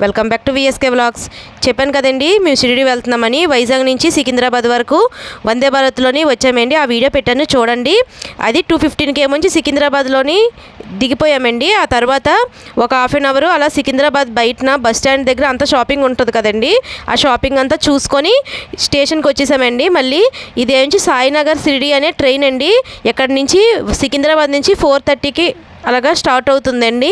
Welcome back to VSK vlogs. చెప్పాను కదండి మేము షిరిడి వెళ్తున్నామని. వైజాగ్ నుంచి సికింద్రాబాద్ వరకు వందే భారత్లోని వచ్చామండి. ఆ వీడియో పెట్టాను చూడండి. అది 2:15 నుంచి సికింద్రాబాద్లోని దిగిపోయామండి. ఆ తర్వాత ఒక హాఫ్ అన్ అవర్ అలా సికింద్రాబాద్ బయటన బస్ స్టాండ్ దగ్గర అంతా షాపింగ్ ఉంటుంది కదండి. ఆ షాపింగ్ అంతా చూసుకొని స్టేషన్కి వచ్చేసామండి. మళ్ళీ ఇదే నుంచి సాయినగర్ షిరిడి అనే ట్రైన్ అండి. ఎక్కడి నుంచి సికింద్రాబాద్ నుంచి 4:30కి అలాగా స్టార్ట్ అవుతుందండి.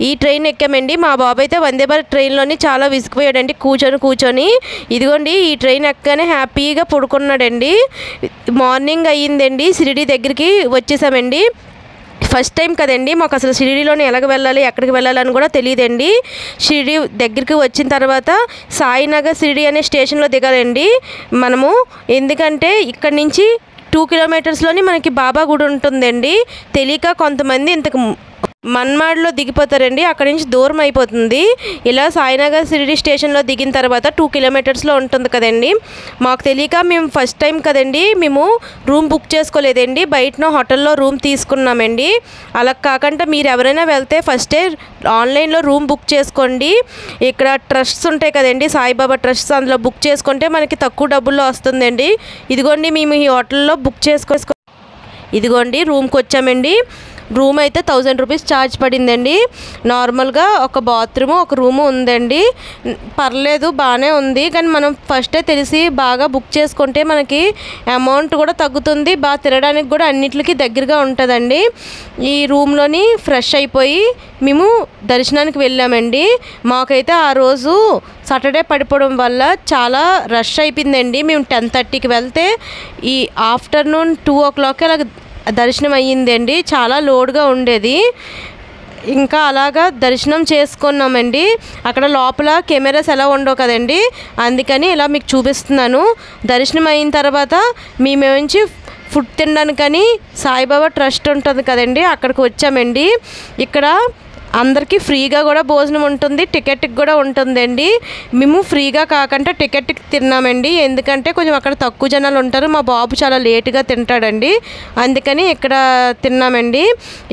ఈ ట్రైన్ ఎక్కామండి. మా బాబు అయితే వందే భారత్ ట్రైన్లోని చాలా విసిగిపోయాడండి కూర్చొని. ఇదిగోండి ఈ ట్రైన్ ఎక్కగానే హ్యాపీగా పడుకున్నాడండి. మార్నింగ్ అయ్యిందండి. షిరిడి దగ్గరికి వచ్చేసామండి. ఫస్ట్ టైం కదండి మాకు అసలు షిరిడిలోని ఎలాగ వెళ్ళాలి ఎక్కడికి వెళ్ళాలని కూడా తెలియదండి. షిరిడి దగ్గరికి వచ్చిన తర్వాత సాయినగర్ షిరిడి అనే స్టేషన్లో దిగాలండి మనము. ఎందుకంటే ఇక్కడి నుంచి 2 కిలోమీటర్స్లోని మనకి బాబా గుడి ఉంటుందండి. తెలియక కొంతమంది ఇంతకు మన్మాడ్లో దిగిపోతారండి. అక్కడి నుంచి దూరం అయిపోతుంది. ఇలా సాయినగర్ షిరిడి స్టేషన్లో దిగిన తర్వాత 2 కిలోమీటర్స్లో ఉంటుంది కదండి. మాకు తెలియక మేము ఫస్ట్ టైం కదండి మేము రూమ్ బుక్ చేసుకోలేదండి. బయటన హోటల్లో రూమ్ తీసుకున్నామండి. అలా కాకుండా మీరు ఎవరైనా వెళ్తే ఫస్టే ఆన్లైన్లో రూమ్ బుక్ చేసుకోండి. ఇక్కడ ట్రస్ట్స్ ఉంటాయి కదండి, సాయిబాబా ట్రస్ట్స్, అందులో బుక్ చేసుకుంటే మనకి తక్కువ డబ్బుల్లో వస్తుందండి. ఇదిగోండి మేము ఈ హోటల్లో బుక్ ఇదిగోండి రూమ్కి వచ్చామండి. రూమ్ అయితే 1000 రూపీస్ ఛార్జ్ పడిందండి. నార్మల్గా ఒక బాత్రూము ఒక రూము ఉందండి. పర్లేదు బాగానే ఉంది. కానీ మనం ఫస్టే తెలిసి బాగా బుక్ చేసుకుంటే మనకి అమౌంట్ కూడా తగ్గుతుంది. బాగా తినడానికి కూడా అన్నిటికీ దగ్గరగా ఉంటుందండి. ఈ రూమ్లోని ఫ్రెష్ అయిపోయి మేము దర్శనానికి వెళ్ళామండి. మాకైతే ఆ రోజు సాటర్డే పడిపోవడం వల్ల చాలా రష్ అయిపోయిందండి. మేము 10:30కి వెళ్తే ఈ ఆఫ్టర్నూన్ 2 o'clock అలా దర్శనం అయ్యిందండి. చాలా లోడ్గా ఉండేది. ఇంకా అలాగా దర్శనం చేసుకున్నామండి. అక్కడ లోపల కెమెరాస్ ఎలా ఉండవు కదండి, అందుకని ఇలా మీకు చూపిస్తున్నాను. దర్శనం అయిన తర్వాత మేమేమించి ఫుడ్ తినడానికని సాయిబాబా ట్రస్ట్ ఉంటుంది కదండి, అక్కడికి వచ్చామండి. ఇక్కడ అందరికీ ఫ్రీగా కూడా భోజనం ఉంటుంది, టికెట్కి కూడా ఉంటుందండి. మేము ఫ్రీగా కాకుండా టికెట్కి తిన్నామండి. ఎందుకంటే కొంచెం అక్కడ తక్కువ జనాలు ఉంటారు. మా బాబు చాలా లేటుగా తింటాడండి, అందుకని ఇక్కడ తిన్నామండి.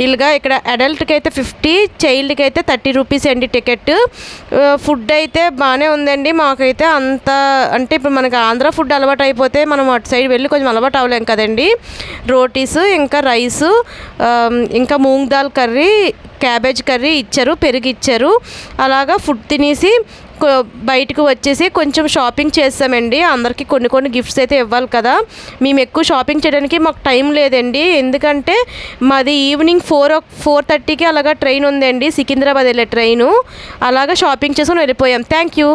ఇలాగా ఇక్కడ అడల్ట్కి అయితే 50, చైల్డ్కి అయితే 30 రూపీస్ అండి టికెట్. ఫుడ్ అయితే బాగానే ఉందండి. మాకైతే అంత అంటే ఇప్పుడు మనకి ఆంధ్ర ఫుడ్ అలవాటు అయిపోతే మనం అటు సైడ్ వెళ్ళి కొంచెం అలవాటు అవ్వలేం కదండి. రోటీస్, ఇంకా రైసు, ఇంకా moong dal curry, cabbage curry ఇచ్చారు, పెరుగు ఇచ్చారు. అలాగా ఫుడ్ తినేసి బయటకు వచ్చేసి కొంచెం షాపింగ్ చేస్తామండి. అందరికీ కొన్ని గిఫ్ట్స్ అయితే ఇవ్వాలి కదా. మేము ఎక్కువ షాపింగ్ చేయడానికి మాకు టైం లేదండి. ఎందుకంటే మాది ఈవినింగ్ 4:30కి అలాగా ట్రైన్ ఉందండి, సికింద్రాబాద్ వెళ్ళే ట్రైను. అలాగా షాపింగ్ చేసుకొని వెళ్ళిపోయాం. Thank you.